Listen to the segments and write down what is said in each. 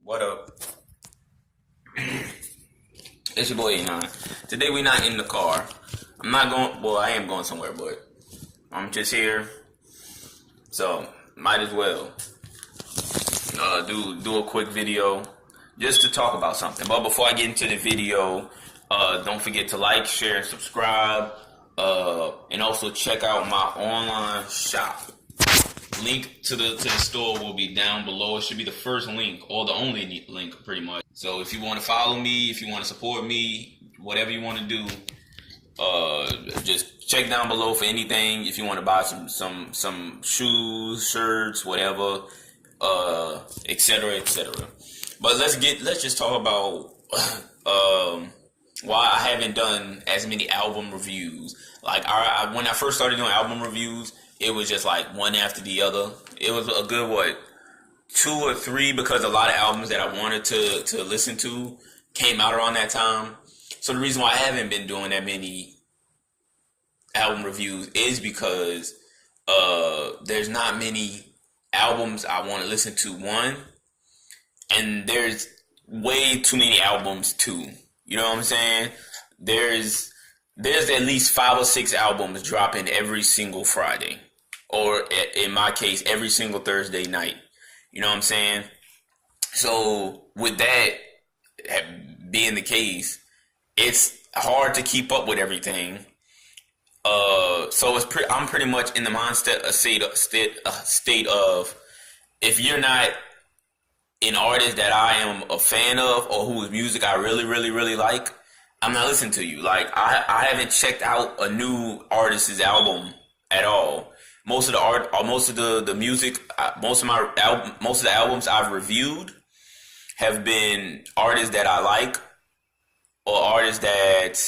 What up? It's your boy Anon. Today we not in the car. I'm not going, well, I am going somewhere, but I'm just here. So, might as well do a quick video just to talk about something. But before I get into the video, don't forget to like, share, and subscribe. And also check out my online shop. Link to the store will be down below. It should be the first link or the only link, pretty much. So if you want to follow me, if you want to support me, whatever you want to do, just check down below for anything. If you want to buy some shoes, shirts, whatever, etc., etc. But let's just talk about why I haven't done as many album reviews. Like when I first started doing album reviews, it was just like one after the other. It was a good, 2 or 3, because a lot of albums that I wanted to listen to came out around that time. So the reason why I haven't been doing that many album reviews is because there's not many albums I want to listen to, one, and there's way too many albums, two. You know what I'm saying? There's at least 5 or 6 albums dropping every single Friday. Or in my case, every single Thursday night. You know what I'm saying? So with that being the case, it's hard to keep up with everything. So I'm pretty much in the mindset, a state of, if you're not an artist that I am a fan of or whose music I really, really, really like, I'm not listening to you. Like I haven't checked out a new artist's album at all. Most of the albums I've reviewed have been artists that I like, or artists that,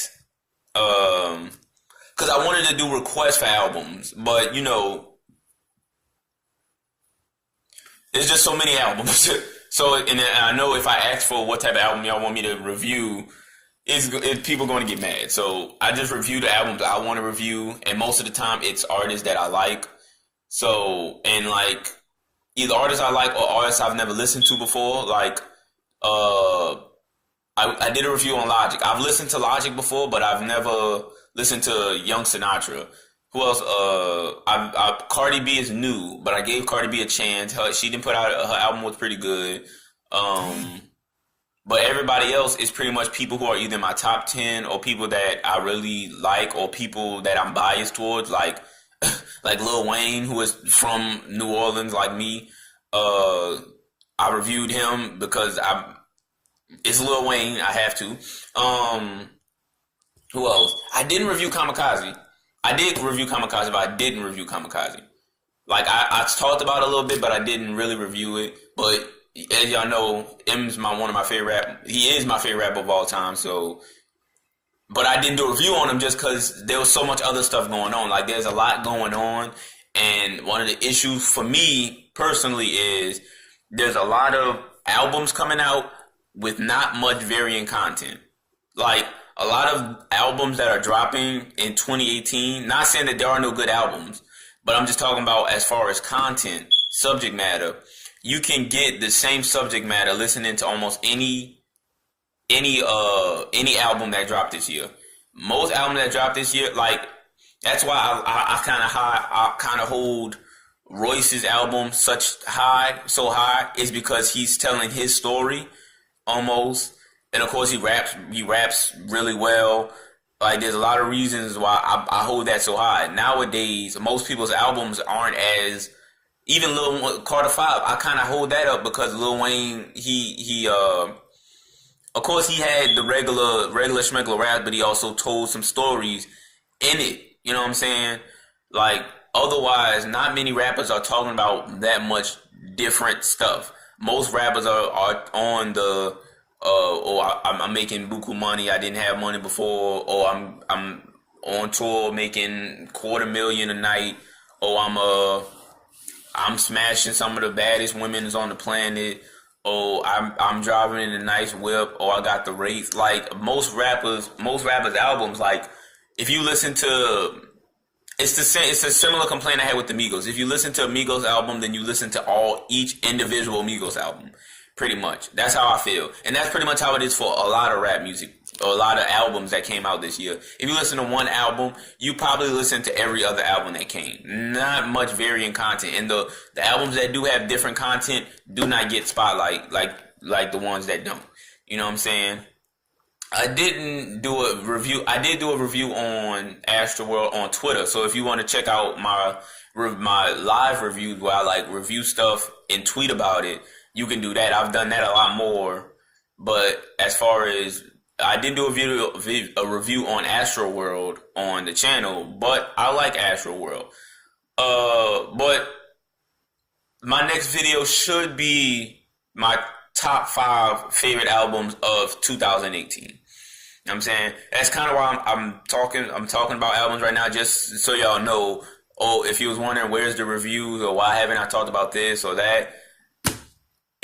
because I wanted to do requests for albums, but there's just so many albums. So, and I know if I ask for what type of album y'all want me to review, is people going to get mad. So I just review the albums I want to review, and most of the time it's artists that I like. So, and like either artists I like or artists I've never listened to before. Like I did a review on Logic. I've listened to Logic before, but I've never listened to Young Sinatra. Who else? Cardi B is new, but I gave Cardi B a chance. She didn't put out, her album was pretty good. But everybody else is pretty much people who are either in my top 10 or people that I really like, or people that I'm biased towards, like Lil Wayne, who is from New Orleans like me. I reviewed him because it's Lil Wayne, I have to. Who else? I didn't review Kamikaze. I did review Kamikaze, but I didn't review Kamikaze. Like, I talked about it a little bit, but I didn't really review it. But as y'all know, M's one of my favorite rap. He is my favorite rapper of all time. So, but I didn't do a review on him just because there was so much other stuff going on. Like, there's a lot going on, and one of the issues for me personally is there's a lot of albums coming out with not much varying content. Like, a lot of albums that are dropping in 2018. Not saying that there are no good albums, but I'm just talking about as far as content, subject matter. You can get the same subject matter listening to almost any album that dropped this year. Most albums that dropped this year, like, that's why I kind of hold Royce's album so high, is because he's telling his story almost, and of course he raps really well. Like, there's a lot of reasons why I hold that so high. Nowadays, most people's albums aren't as, even Carter 5, I kind of hold that up because Lil Wayne, he of course he had the regular schmegular rap, but he also told some stories in it. You know what I'm saying? Like, otherwise, not many rappers are talking about that much different stuff. Most rappers are on the, I'm making buku money, I didn't have money before, or I'm on tour making $250,000 a night, or I'm smashing some of the baddest women on the planet, or I'm driving in a nice whip, or I got the Wraith. Like, most rappers' albums, like, if you listen to, it's a similar complaint I had with the Migos. If you listen to a Migos album, then you listen to each individual Migos album. Pretty much. That's how I feel. And that's pretty much how it is for a lot of rap music, or a lot of albums that came out this year. If you listen to one album, you probably listen to every other album that came. Not much varying content. And the albums that do have different content do not get spotlight like the ones that don't. You know what I'm saying? I did do a review on Astroworld on Twitter. So if you want to check out my live reviews where I like review stuff and tweet about it, you can do that. I've done that a lot more. But as far as I did do a review on Astroworld on the channel, but I like Astroworld. But my next video should be my top 5 favorite albums of 2018. You know what I'm saying? That's kind of why I'm talking about albums right now, just so y'all know. Oh, if you was wondering where's the reviews or why haven't I talked about this or that,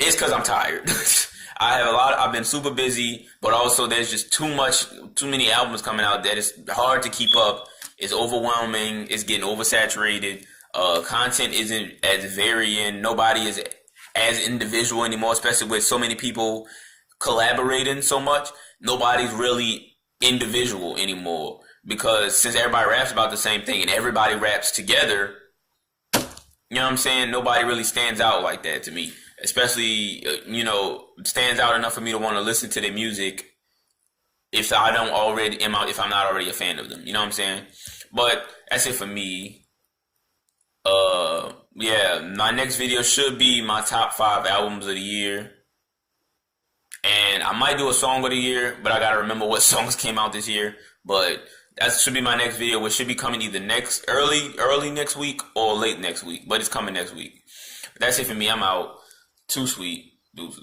it's because I'm tired. I've been super busy, but also there's just too many albums coming out that it's hard to keep up. It's overwhelming. It's getting oversaturated. Content isn't as varying. Nobody is as individual anymore, especially with so many people collaborating so much. Nobody's really individual anymore, because since everybody raps about the same thing and everybody raps together, you know what I'm saying? Nobody really stands out like that to me. Especially, stands out enough for me to want to listen to their music if I'm not already a fan of them. You know what I'm saying? But that's it for me. My next video should be my top 5 albums of the year. And I might do a song of the year, but I gotta remember what songs came out this year. But that should be my next video, which should be coming either early next week or late next week. But it's coming next week. That's it for me. I'm out. Too sweet. Deuces.